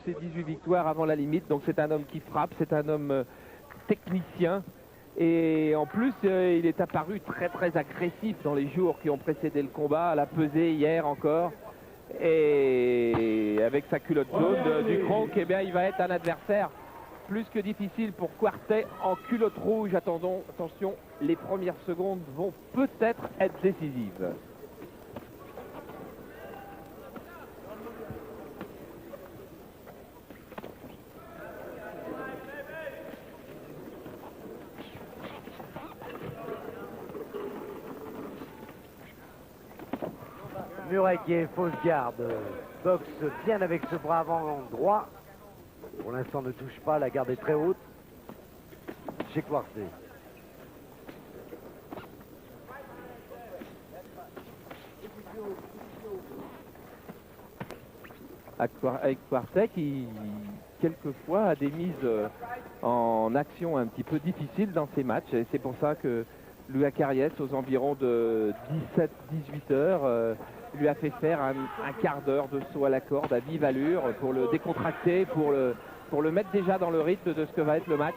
ses 18 victoires avant la limite. Donc c'est un homme qui frappe, c'est un homme technicien. Et en plus, il est apparu très très agressif dans les jours qui ont précédé le combat, à la pesée hier encore. Et avec sa culotte jaune du Kronk, eh bien, il va être un adversaire plus que difficile pour Quartet en culotte rouge. Attention, les premières secondes vont peut-être être décisives. Murray qui est fausse garde, boxe bien avec ce bras avant droit. Pour l'instant ne touche pas, la garde est très haute chez Quartet. Avec Quartet qui quelquefois a des mises en action un petit peu difficiles dans ses matchs. Et c'est pour ça que Louis Acariès, aux environs de 17-18 heures, lui a fait faire un quart d'heure de saut à la corde à vive allure pour le décontracter, pour le mettre déjà dans le rythme de ce que va être le match.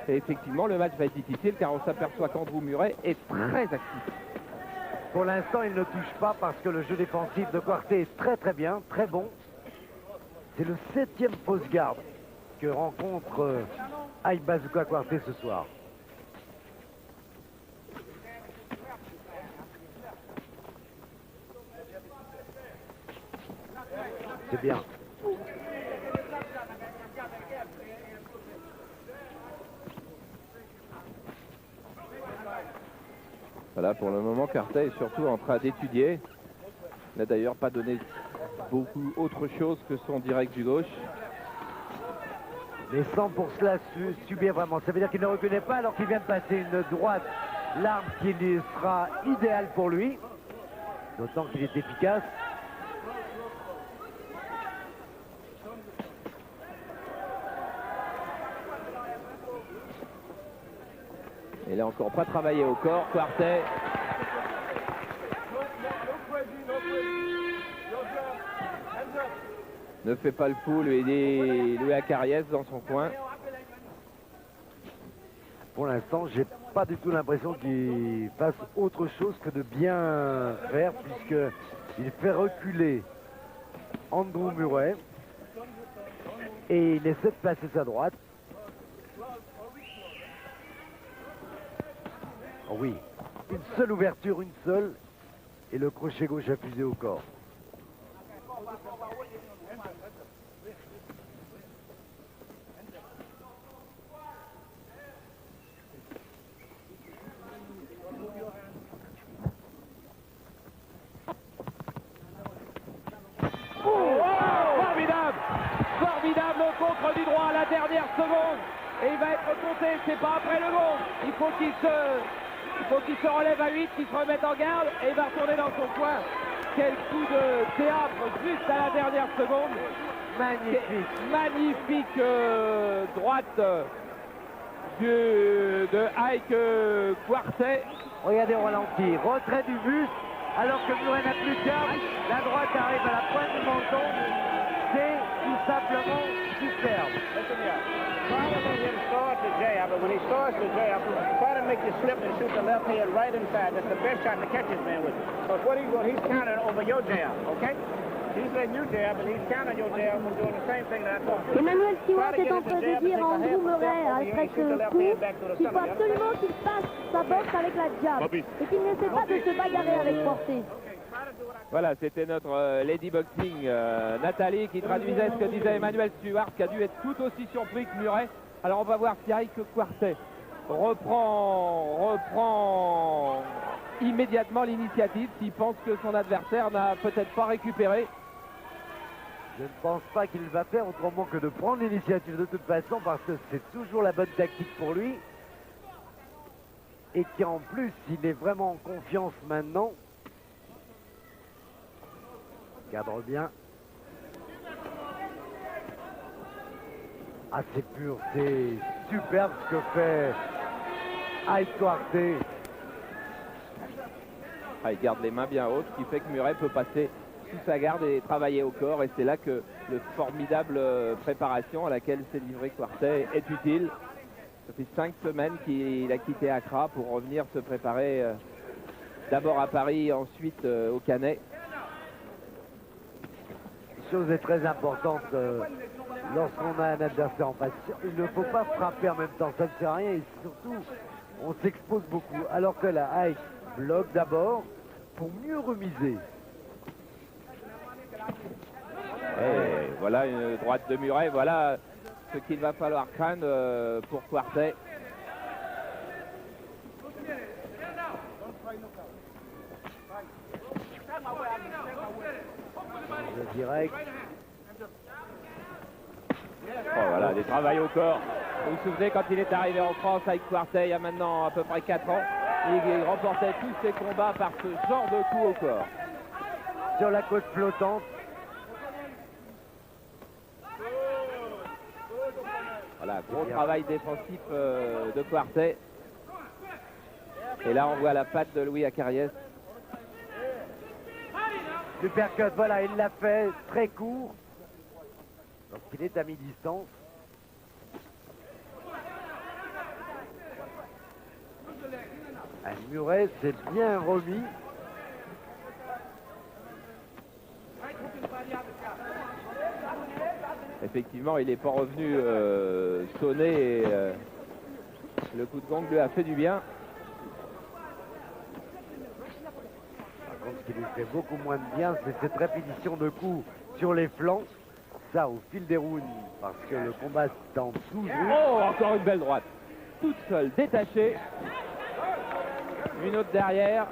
Et effectivement, le match va être difficile car on s'aperçoit qu'Andrew Murray est très actif. Pour l'instant, il ne touche pas parce que le jeu défensif de Quartet est très très bien, très bon. C'est le 7e fausse garde que rencontre Ike Bazooka Quartet ce soir. C'est bien. Voilà, pour le moment, Quartet est surtout en train d'étudier. Il n'a d'ailleurs pas donné beaucoup autre chose que son direct du gauche. Mais sans pour cela subir vraiment. Ça veut dire qu'il ne reconnaît pas alors qu'il vient de passer une droite. L'arme qui lui sera idéale pour lui. D'autant qu'il est efficace. Il n'a encore pas travaillé au corps, Quartet. Ne fait pas le fou, Louis Acariès dans son coin. Pour l'instant, j'ai pas du tout l'impression qu'il fasse autre chose que de bien faire, puisqu'il fait reculer Andrew Murray et il essaie de placer sa droite. Oh oui, une seule ouverture, une seule, et le crochet gauche appuyé au corps. Formidable contre du droit à la dernière seconde. Et il va être compté, c'est pas après le gong. Il faut qu'il se relève à 8, qu'il se remette en garde et il va retourner dans son coin. Quel coup de théâtre juste à la dernière seconde. Magnifique droite de Ike Quartet. Regardez au ralenti, retrait du buste, alors que Murray n'a plus de garde. La droite arrive à la pointe du menton. C'est tout simplement superbe. Probably him starts the jab, but when he starts the jab, try to make you slip and shoot the left hand right inside. That's the best shot to catch his man with. Because what he's doing, he's countering over your jab, okay? He's letting you jab, and he's countering your jab and doing the same thing that I told you. Emmanuel Stewart est en train de dire à Andrew Murray, après ce coup, qu'il faut absolument qu'il fasse sa boxe avec la jab et qu'il n'essaie pas de se bagarrer avec portée. Voilà, c'était notre Lady Boxing Nathalie qui traduisait ce que disait Emmanuel Stewart, qui a dû être tout aussi surpris que Murray. Alors on va voir si Ike Quartet reprend immédiatement l'initiative, s'il pense que son adversaire n'a peut-être pas récupéré. Je ne pense pas qu'il va faire autrement que de prendre l'initiative de toute façon, parce que c'est toujours la bonne tactique pour lui. Et qu'en plus, il est vraiment en confiance maintenant. Cadre bien. Ah, c'est pur, c'est superbe ce que fait Ike Quartet. Ah, il garde les mains bien hautes, ce qui fait que Murray peut passer sous sa garde et travailler au corps. Et c'est là que le formidable préparation à laquelle s'est livré Quartet est utile. Ça fait 5 semaines qu'il a quitté Accra pour revenir se préparer d'abord à Paris, ensuite au Canet. Une chose est très importante lorsqu'on a un adversaire en face. Il ne faut pas frapper en même temps, ça ne sert à rien et surtout on s'expose beaucoup. Alors que là, Ike bloque d'abord pour mieux remiser. Et voilà une droite de Murray, voilà ce qu'il va falloir craindre pour Quartet. Le direct. Oh, voilà, des travails au corps. Vous vous souvenez quand il est arrivé en France avec Quartet il y a maintenant à peu près 4 ans, il remportait tous ses combats par ce genre de coup au corps. Sur la côte flottante. Voilà, gros travail défensif de Quartet. Et là on voit la patte de Louis Acariès. L'uppercut, voilà, il l'a fait très court. Lorsqu'il est à mi-distance. Murray s'est bien remis. Effectivement, il n'est pas revenu sonner et le coup de gong lui a fait du bien. Par contre, ce qui lui fait beaucoup moins de bien, c'est cette répétition de coups sur les flancs. Ça, au fil des rounds, parce que le combat tend toujours. Oh, encore une belle droite. Toute seule, détachée. Une autre derrière.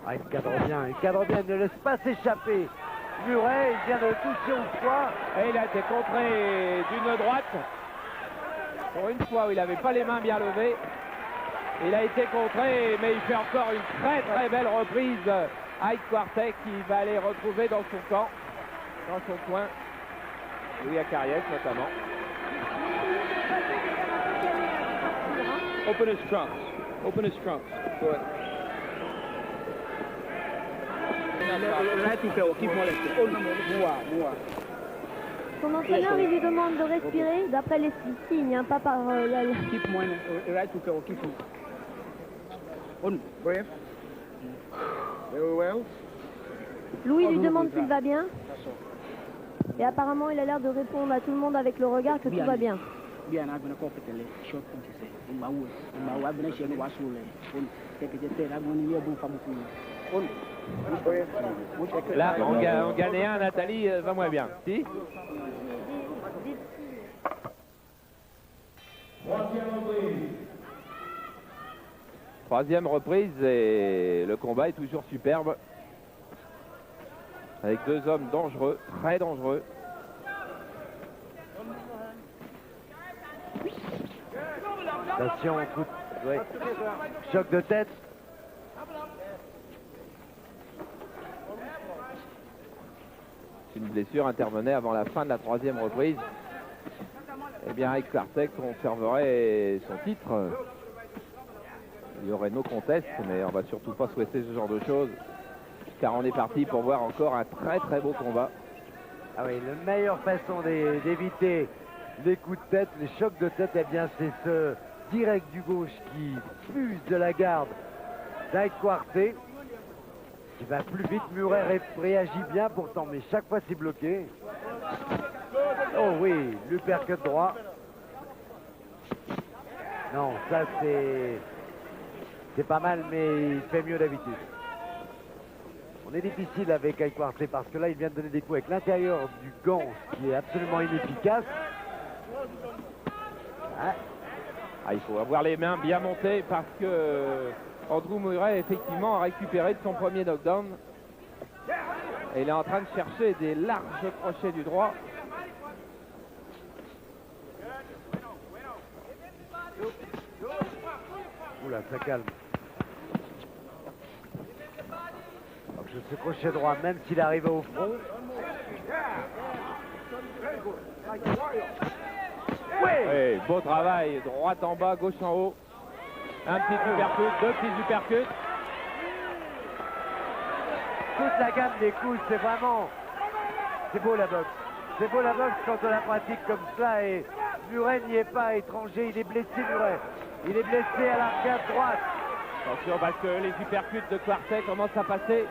Ah, il cadre bien, il ne laisse pas s'échapper. Murray, il vient de toucher au foie. Et il a été contré d'une droite. Pour une fois où il n'avait pas les mains bien levées. Il a été contré, mais il fait encore une très très belle reprise. Ike Quartet qui va aller retrouver dans son camp, dans son coin, Louis Acariès notamment. Open his trunks. Open his trunks. Go ahead. Son entraîneur, il lui demande de respirer d'après les signes, hein, pas par Keep one. Right to go. Keep one. On. Breath. Very well. Louis lui demande s'il va bien. Et apparemment, il a l'air de répondre à tout le monde avec le regard que tout va bien. Bien, I'm going to compete the short point. I'm going to share the wash roll. Take it. I'm going to be able to Là, en Ghanéen, Nathalie va moins bien. Si? Troisième reprise et le combat est toujours superbe. Avec deux hommes dangereux, très dangereux. Attention, ouais. Choc de tête. Une blessure intervenait avant la fin de la troisième reprise. Eh bien, Ike Quartet conserverait son titre. Il y aurait no contest, mais on va surtout pas souhaiter ce genre de choses, car on est parti pour voir encore un très très beau combat. Ah oui, la meilleure façon d'éviter les coups de tête, les chocs de tête, eh bien c'est ce direct du gauche qui fuse de la garde d'Ike Quartet. Qui va plus vite, Murray réagit bien pourtant, mais chaque fois c'est bloqué. Oh oui, l'uppercut droit. Non, ça c'est pas mal, mais il fait mieux d'habitude. On est difficile avec Ike Quartet parce que là il vient de donner des coups avec l'intérieur du gant, ce qui est absolument inefficace. Il faut avoir les mains bien montées parce que Andrew Murray effectivement a récupéré de son premier knockdown. Et il est en train de chercher des larges crochets du droit. Oula, ça calme. Donc ce crochet droit, même s'il arrive au front. Oui, beau travail, droite en bas, gauche en haut. Un petit uppercut, deux petits uppercuts. Toute la gamme des coups, c'est vraiment... C'est beau la boxe. C'est beau la boxe quand on la pratique comme ça et Murray n'y est pas étranger, il est blessé Murray. Il est blessé à l'arcade droite. Attention parce que les uppercuts de Quartet commencent à passer.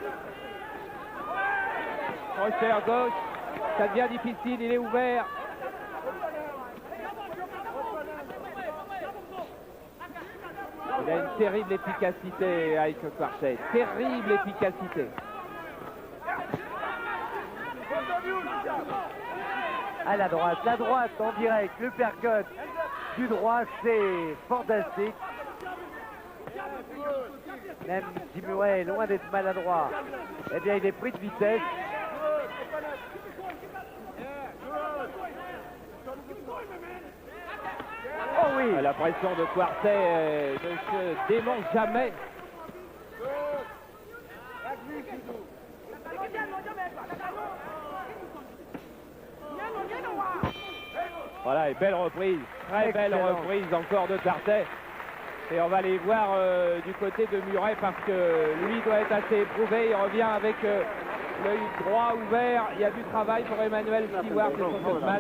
Crochet gauche, ça devient difficile, il est ouvert. Il a une terrible efficacité avec Quartet, terrible efficacité. À la droite en direct, le percut du droit, c'est fantastique. Même si Murray est loin d'être maladroit, eh bien il est pris de vitesse. Oh oui! La pression de Quartet ne se dément jamais. Voilà, et belle reprise, très belle reprise encore de Quartet. Et on va aller voir du côté de Murray parce que lui doit être assez éprouvé. Il revient avec l'œil droit ouvert. Il y a du travail pour Emmanuel Stewart et son coachman.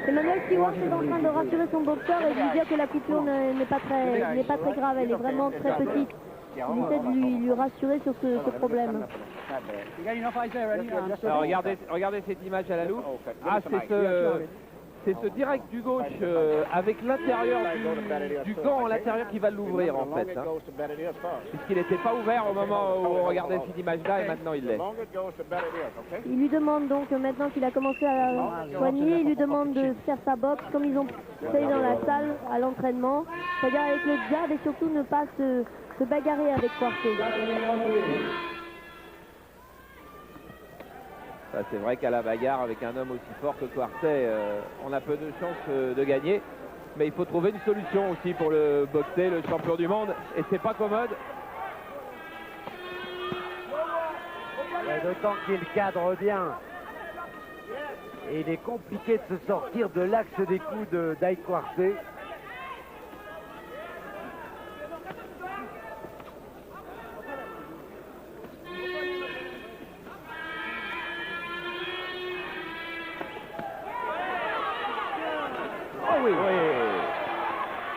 Emmanuel Stewart est en train de rassurer son boxeur et de lui dire que la coupure n'est pas très grave, elle est vraiment très petite. Il essaie de lui rassurer sur ce problème. Alors regardez cette image à la loupe. Ah, c'est ce direct du gauche avec l'intérieur du gant à l'intérieur qui va l'ouvrir en fait. Hein. Puisqu'il n'était pas ouvert au moment où on regardait cette image-là et maintenant il l'est. Il lui demande donc, maintenant qu'il a commencé à soigner, il lui demande de faire sa boxe comme ils ont fait dans la salle à l'entraînement. C'est-à-dire avec le jab et surtout ne pas se bagarrer avec Quartet. C'est vrai qu'à la bagarre avec un homme aussi fort que Quartet, on a peu de chances de gagner. Mais il faut trouver une solution aussi pour le boxer, le champion du monde. Et c'est pas commode. D'autant qu'il cadre bien. Et il est compliqué de se sortir de l'axe des coups d'Ike Quartet. Oui.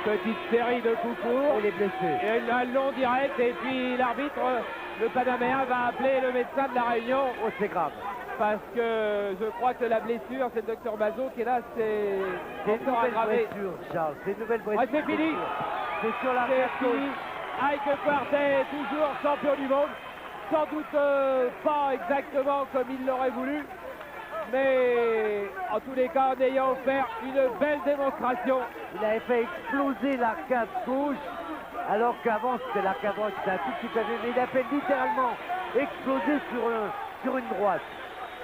Petite série de coups courts. Il est blessé. Et un long direct. Et puis l'arbitre, le Panaméen, va appeler le médecin de la Réunion. Oh, c'est grave. Parce que je crois que la blessure, c'est le docteur Mazot qui est là, c'est encore aggravé. Charles, c'est une nouvelle blessure. Ah, c'est fini. C'est sur la fini. Ike Quartet, toujours champion du monde. Sans doute pas exactement comme il l'aurait voulu. Mais en tous les cas, en ayant offert une belle démonstration. Il avait fait exploser l'arcade gauche, alors qu'avant c'était l'arcade droite, c'était un tout petit peu, mais il a fait littéralement exploser sur une droite.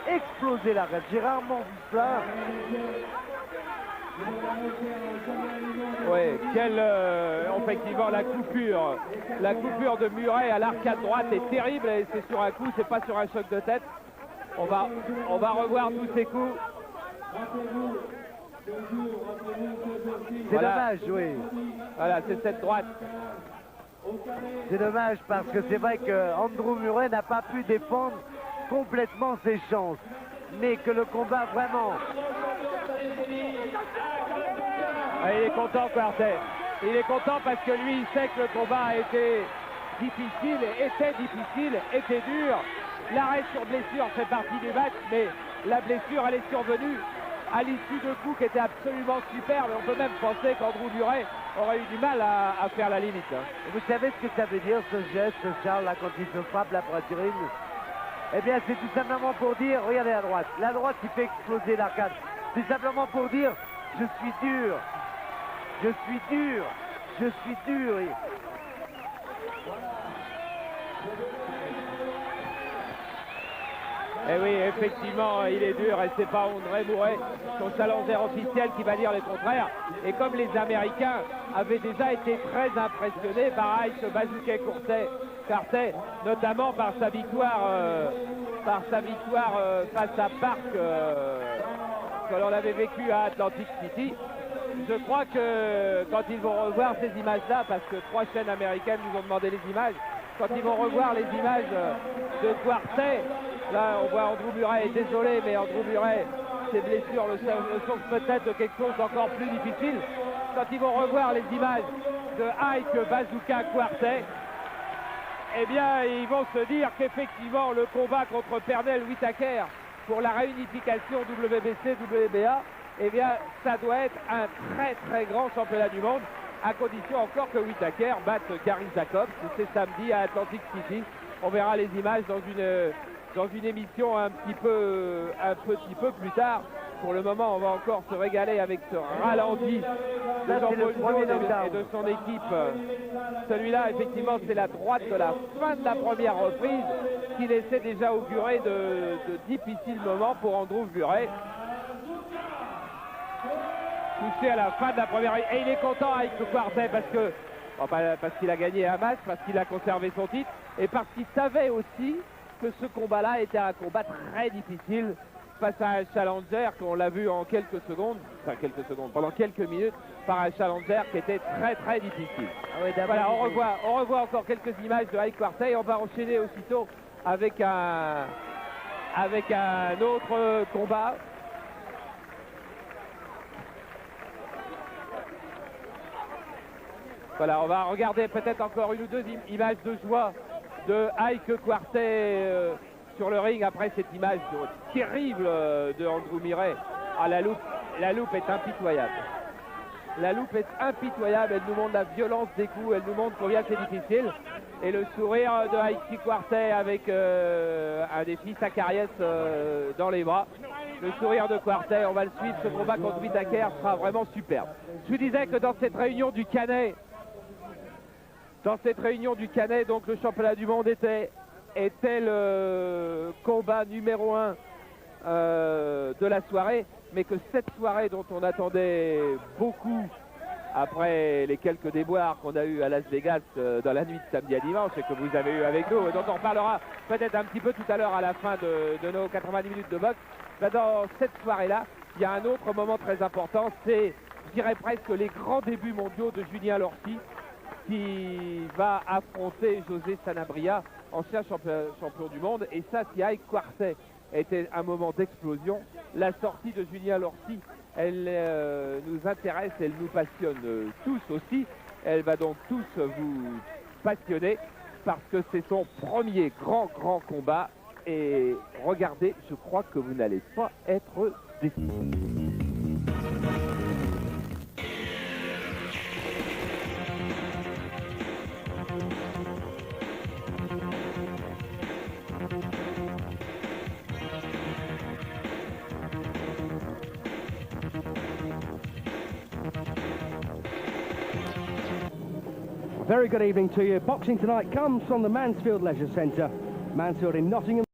Exploser l'arcade, j'ai rarement vu cela. Oui, effectivement la coupure de Murray à l'arcade droite est terrible et c'est sur un coup, c'est pas sur un choc de tête. On va revoir tous ces coups. C'est dommage, oui. Voilà, c'est cette droite. C'est dommage parce que c'est vrai que Andrew Murray n'a pas pu défendre complètement ses chances. Mais que le combat vraiment... Ah, il est content, Quartet. Il est content parce que lui, il sait que le combat a été difficile, était dur. L'arrêt sur blessure fait partie du match, mais la blessure, elle est survenue à l'issue de coups qui étaient absolument superbes. On peut même penser qu'Andrew Murray aurait eu du mal à faire la limite. Hein. Vous savez ce que ça veut dire, ce geste, Charles, là, quand il se frappe la poitrine? Eh bien, c'est tout simplement pour dire, regardez à droite, la droite qui fait exploser l'arcade. C'est simplement pour dire, je suis dur, je suis dur, je suis dur. Et oui, effectivement, il est dur et c'est pas André Murray, son challenger officiel, qui va dire le contraire. Et comme les Américains avaient déjà été très impressionnés par Ike Bazooka Quartet Quartet, notamment par sa victoire face à Park que l'on avait vécu à Atlantic City. Je crois que quand ils vont revoir ces images-là, parce que 3 chaînes américaines nous ont demandé les images, quand ils vont revoir les images de Quartet, là on voit Andrew Murray, désolé, mais Andrew Murray, ses blessures le sont peut-être de quelque chose d'encore plus difficile. Quand ils vont revoir les images de Ike Bazooka Quartet, eh bien ils vont se dire qu'effectivement le combat contre Pernell Whitaker pour la réunification WBC-WBA, eh bien ça doit être un très très grand championnat du monde, à condition encore que Whitaker batte Gary Jacobs. C'est samedi à Atlantic City. On verra les images dans une émission un petit peu plus tard. Pour le moment, on va encore se régaler avec ce ralenti de Jean-Paul Jones et de son équipe. Celui-là, effectivement, c'est la droite de la fin de la première reprise qui laissait déjà augurer de difficiles moments pour Andrew Murray. Touché à la fin de la première, et il est content avec le Quartet parce qu'il a gagné un match, parce qu'il a conservé son titre et parce qu'il savait aussi que ce combat-là était un combat très difficile face à un challenger qu'on l'a vu en pendant quelques minutes, par un challenger qui était très très difficile. Ah oui, voilà, on revoit encore quelques images de Ike Quartet et on va enchaîner aussitôt avec un autre combat. Voilà, on va regarder peut-être encore une ou deux images de joie de Ike Quartet sur le ring après cette image terrible de Andrew Murray. Ah, la loupe est impitoyable. La loupe est impitoyable, elle nous montre la violence des coups, elle nous montre combien c'est difficile. Et le sourire de Ike Quartet avec un défi Zacharias dans les bras. Le sourire de Quartet, on va le suivre, ce combat contre Whitaker sera vraiment superbe. Je vous disais que dans cette réunion du Canet, donc le championnat du monde était le combat numéro 1 de la soirée, mais que cette soirée dont on attendait beaucoup après les quelques déboires qu'on a eu à Las Vegas dans la nuit de samedi à dimanche et que vous avez eu avec nous et dont on reparlera peut-être un petit peu tout à l'heure à la fin de nos 90 minutes de boxe, dans cette soirée-là, il y a un autre moment très important, c'est, je dirais presque, les grands débuts mondiaux de Julien Lorcy, qui va affronter José Sanabria, ancien champion du monde. Et ça, si Ike Quartet était un moment d'explosion, la sortie de Julien Lorcy, elle nous intéresse, elle nous passionne tous aussi. Elle va donc tous vous passionner parce que c'est son premier grand combat. Et regardez, je crois que vous n'allez pas être déçus. Very good evening to you. Boxing tonight comes from the Mansfield Leisure Centre. Mansfield in Nottingham.